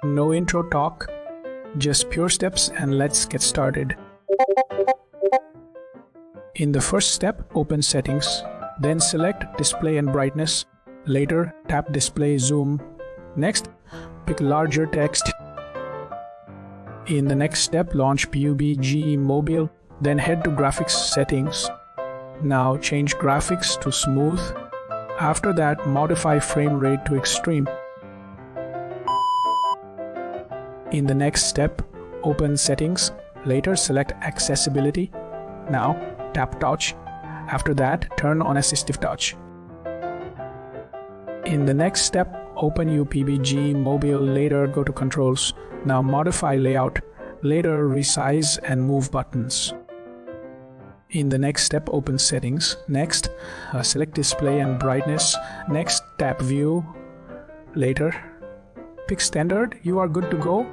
No intro talk, just pure steps, and let's get started. In the first step, open Settings, then select Display and Brightness. Later, tap Display Zoom. Next, pick larger text. In the next step, launch Pubg Mobile, then head to Graphics Settings. Now change graphics to smooth. After that, modify frame rate to extreme. In the next step, open Settings. Later, select Accessibility. Now, tap Touch. After that, turn on Assistive Touch. In the next step, open your Pubg Mobile. Later, go to Controls. Now modify layout. Later, resize and move buttons. In the next step, open Settings. Next, select Display and Brightness. Next, tap View. Later, pick Standard. You are good to go.